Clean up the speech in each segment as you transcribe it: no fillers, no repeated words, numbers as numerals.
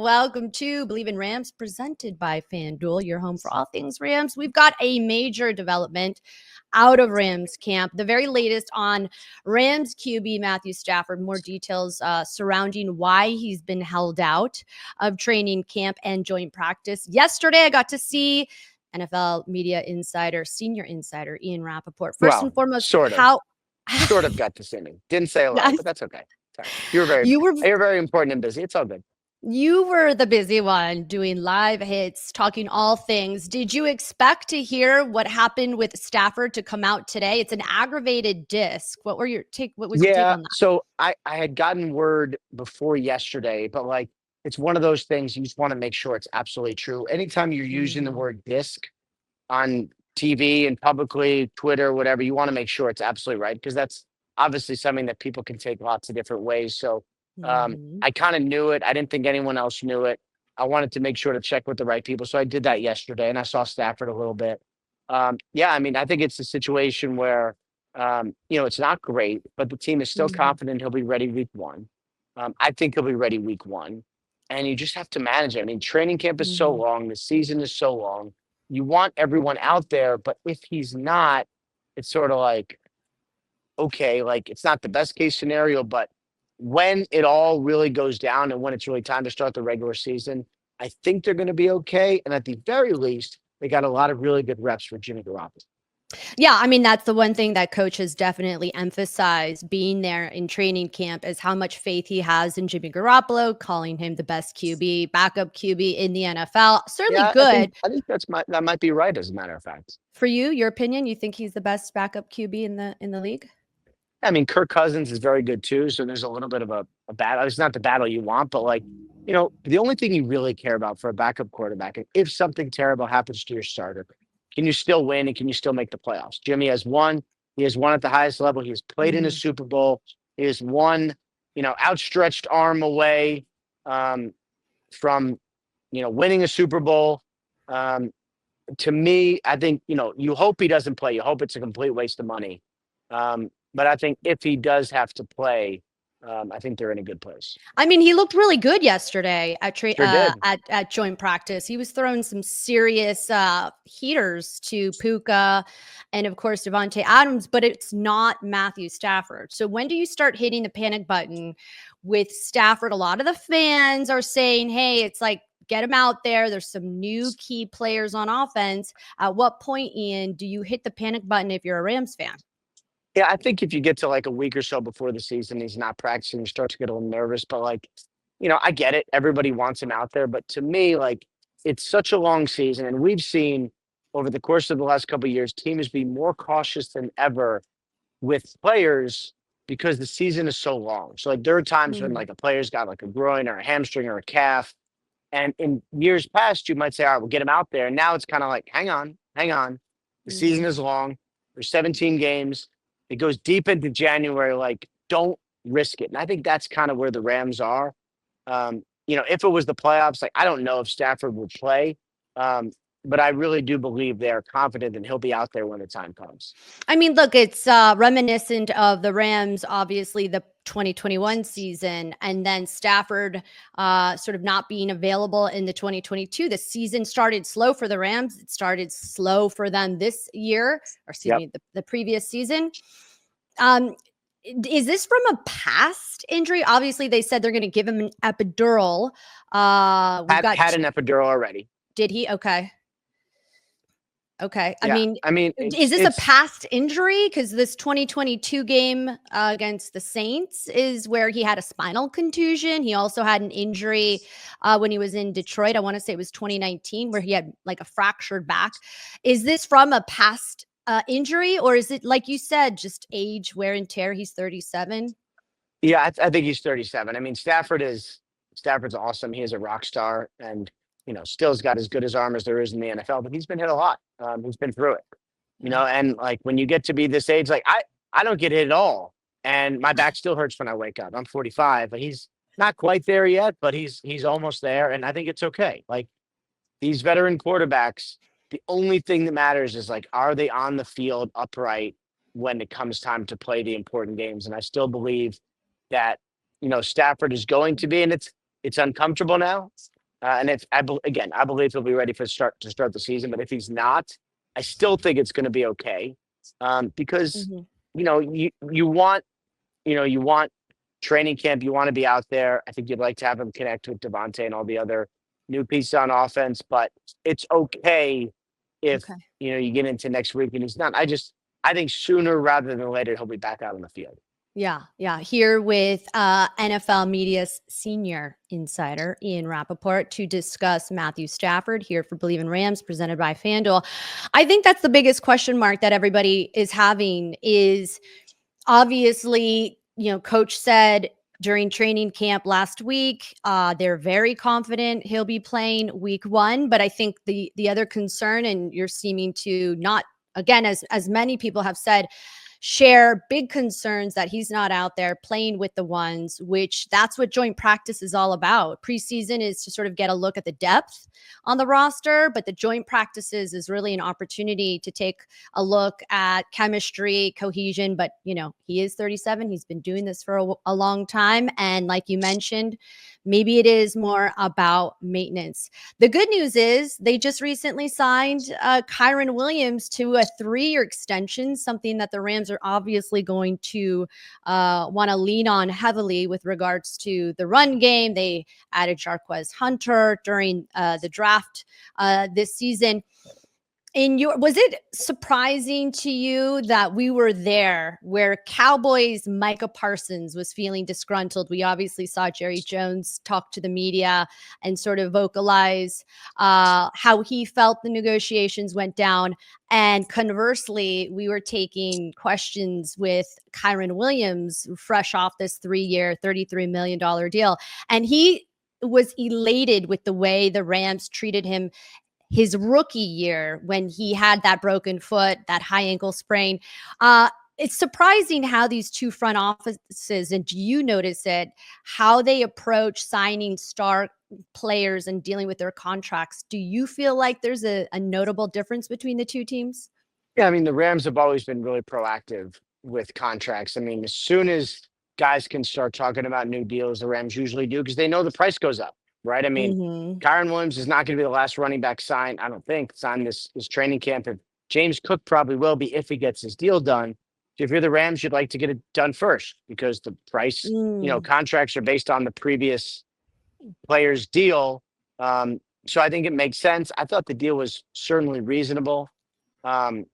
Welcome to Believe in Rams, presented by FanDuel, your home for all things Rams. We've got a major development out of Rams camp, the very latest on Rams QB Matthew Stafford. More details surrounding why he's been held out of training camp and joint practice. Yesterday, I got to see NFL media insider, senior insider Ian Rapoport. First and foremost, sort of got to see me. Didn't say a lot, but that's okay. Sorry. You're very important and busy. It's all good. You were the busy one doing live hits, talking all things. Did you expect to hear what happened with Stafford to come out today? It's an aggravated disc. What was your take on that? So I had gotten word before yesterday, but like it's one of those things you just want to make sure it's absolutely true. Anytime you're using the word disc on TV and publicly, Twitter, whatever, you want to make sure it's absolutely right because that's obviously something that people can take lots of different ways. So I kind of knew it. I didn't think anyone else knew it. I wanted to make sure to check with the right people. So I did that yesterday and I saw Stafford a little bit. I think it's a situation where, it's not great, but the team is still confident he'll be ready week one. I think he'll be ready week one. And you just have to manage it. I mean, training camp is so long. The season is so long. You want everyone out there, but if he's not, it's sort of like, okay, like it's not the best case scenario, but when it all really goes down and when it's really time to start the regular season, I think they're going to be okay. And at the very least, they got a lot of really good reps for Jimmy Garoppolo. Yeah, I mean, that's the one thing that coach has definitely emphasized being there in training camp is how much faith he has in Jimmy Garoppolo, calling him the best QB, backup QB in the NFL. Certainly good. I think that might be right, as a matter of fact. For you, your opinion, you think he's the best backup QB in the league? I mean, Kirk Cousins is very good too. So there's a little bit of a battle. It's not the battle you want, but like, the only thing you really care about for a backup quarterback, if something terrible happens to your starter, can you still win and can you still make the playoffs? Jimmy has won. He has won at the highest level. He has played in a Super Bowl. He has won, outstretched arm away from, winning a Super Bowl. To me, I think, you hope he doesn't play. You hope it's a complete waste of money. But I think if he does have to play, I think they're in a good place. I mean, he looked really good yesterday at joint practice. He was throwing some serious heaters to Puka and, of course, Devontae Adams, but it's not Matthew Stafford. So when do you start hitting the panic button with Stafford? A lot of the fans are saying, hey, it's like, get him out there. There's some new key players on offense. At what point, Ian, do you hit the panic button if you're a Rams fan? Yeah, I think if you get to like a week or so before the season, he's not practicing, you start to get a little nervous. But like, I get it. Everybody wants him out there. But to me, like, it's such a long season. And we've seen over the course of the last couple of years, teams be more cautious than ever with players because the season is so long. So like there are times when like a player's got like a groin or a hamstring or a calf. And in years past, you might say, all right, we'll get him out there. And now it's kind of like, hang on. The season is long. There's 17 games. It goes deep into January. Like, don't risk it. And I think that's kind of where the Rams are. If it was the playoffs, like I don't know if Stafford would play, but I really do believe they're confident that he'll be out there when the time comes. I mean, look, it's reminiscent of the Rams, obviously the 2021 season, and then Stafford sort of not being available in the 2022. The season started slow for the Rams. It started slow for them this year, or excuse me, the previous season. Is this from a past injury? Obviously, they said they're going to give him an epidural. Had an epidural already. Did he? Okay. Yeah. I mean, is this a past injury? Because this 2022 game against the Saints is where he had a spinal contusion. He also had an injury when he was in Detroit. I want to say it was 2019 where he had like a fractured back. Is this from a past injury, or is it, like you said, just age, wear and tear? He's 37. Yeah, I think he's 37. I mean, Stafford's awesome. He is a rock star, and still's got as good as arm as there is in the NFL, but he's been hit a lot. He's been through it, and like when you get to be this age, like I don't get hit at all. And my back still hurts when I wake up. I'm 45, but he's not quite there yet, but he's almost there. And I think it's okay. Like these veteran quarterbacks, the only thing that matters is like, are they on the field upright when it comes time to play the important games? And I still believe that, Stafford is going to be, and it's it's uncomfortable now. And if again, I believe he'll be ready to start the season. But if he's not, I still think it's going to be okay, because Mhm. you want you want training camp. You want to be out there. I think you'd like to have him connect with Devontae and all the other new pieces on offense. But it's okay if Okay. you get into next week and he's not. I think sooner rather than later he'll be back out on the field. Yeah, yeah. Here with NFL Media's senior insider, Ian Rapoport, to discuss Matthew Stafford here for Believe in Rams, presented by FanDuel. I think that's the biggest question mark that everybody is having is obviously, coach said during training camp last week, they're very confident he'll be playing week 1. But I think the other concern, and you're seeming to not, again, as many people have said, share big concerns that he's not out there playing with the ones, which that's what joint practice is all about. Preseason is to sort of get a look at the depth on the roster, but the joint practices is really an opportunity to take a look at chemistry, cohesion. But, he is 37. He's been doing this for a long time. And like you mentioned, maybe it is more about maintenance. The good news is they just recently signed Kyren Williams to a 3-year extension, something that the Rams are obviously going to want to lean on heavily with regards to the run game. They added Jarquez Hunter during the draft this season. Was it surprising to you that we were there where Cowboys Micah Parsons was feeling disgruntled? We obviously saw Jerry Jones talk to the media and sort of vocalize how he felt the negotiations went down. And conversely, we were taking questions with Kyren Williams, fresh off this 3-year, $33 million deal. And he was elated with the way the Rams treated him his rookie year when he had that broken foot, that high ankle sprain. It's surprising how these two front offices, and do you notice it, how they approach signing star players and dealing with their contracts. Do you feel like there's a notable difference between the two teams? Yeah, I mean, the Rams have always been really proactive with contracts. I mean, as soon as guys can start talking about new deals, the Rams usually do because they know the price goes up, right? I mean, Mm-hmm. Kyren Williams is not going to be the last running back signed, I don't think, signed this training camp. If James Cook probably will be if he gets his deal done. So if you're the Rams, you'd like to get it done first because the price, contracts are based on the previous player's deal. So I think it makes sense. I thought the deal was certainly reasonable. I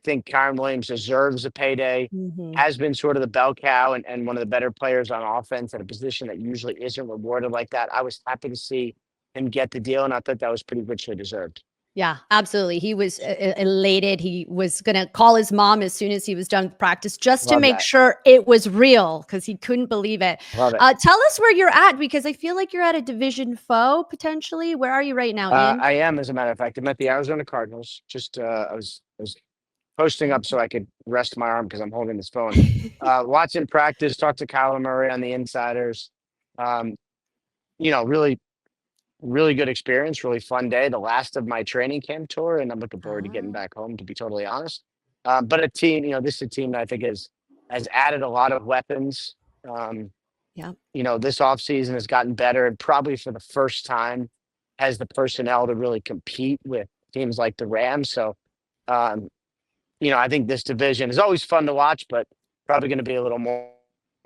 think Kyren Williams deserves a payday, Mm-hmm. has been sort of the bell cow and one of the better players on offense at a position that usually isn't rewarded like that. I was happy to see him get the deal, and I thought that was pretty richly deserved. Yeah, absolutely. He was elated. He was going to call his mom as soon as he was done with practice just to Love make that. sure it was real because he couldn't believe it. Love it. Tell us where you're at because I feel like you're at a division foe potentially. Where are you right now, Ian? I am, as a matter of fact. I'm at the Arizona Cardinals. Just I was posting up so I could rest my arm because I'm holding this phone. Watching practice, talk to Kyler Murray on the insiders. Really, really good experience, really fun day. The last of my training camp tour, and I'm looking forward to getting back home, to be totally honest. But a team, this is a team that I think has added a lot of weapons. Yeah. This offseason has gotten better and probably for the first time has the personnel to really compete with teams like the Rams. So, I think this division is always fun to watch, but probably going to be a little more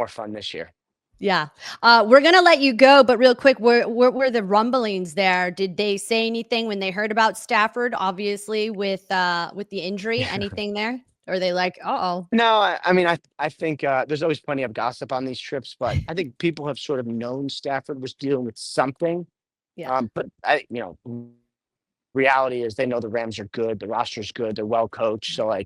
fun this year. Yeah. We're going to let you go, but real quick, what were the rumblings there? Did they say anything when they heard about Stafford, obviously with the injury, anything there? Or are they like, uh-oh? No, I mean, I think there's always plenty of gossip on these trips, but I think people have sort of known Stafford was dealing with something. Yeah. But reality is they know the Rams are good, the roster's good, they're well coached. So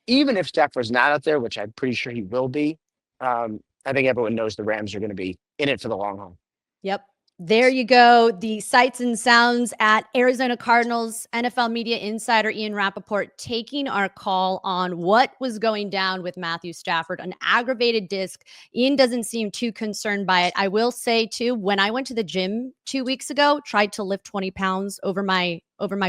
even if Stafford's not out there, which I'm pretty sure he will be, I think everyone knows the Rams are going to be in it for the long haul. Yep. There you go. The sights and sounds at Arizona Cardinals NFL media insider Ian Rapoport taking our call on what was going down with Matthew Stafford, an aggravated disc. Ian doesn't seem too concerned by it. I will say too, when I went to the gym 2 weeks ago, tried to lift 20 pounds over my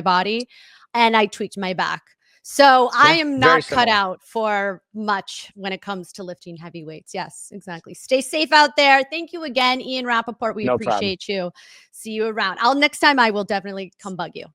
body, and I tweaked my back. So I am very not cut similar. out for much when it comes to lifting heavy weights. Yes, exactly. Stay safe out there. Thank you again, Ian Rapoport. We No problem. appreciate you. See you around. Next time I will definitely come bug you.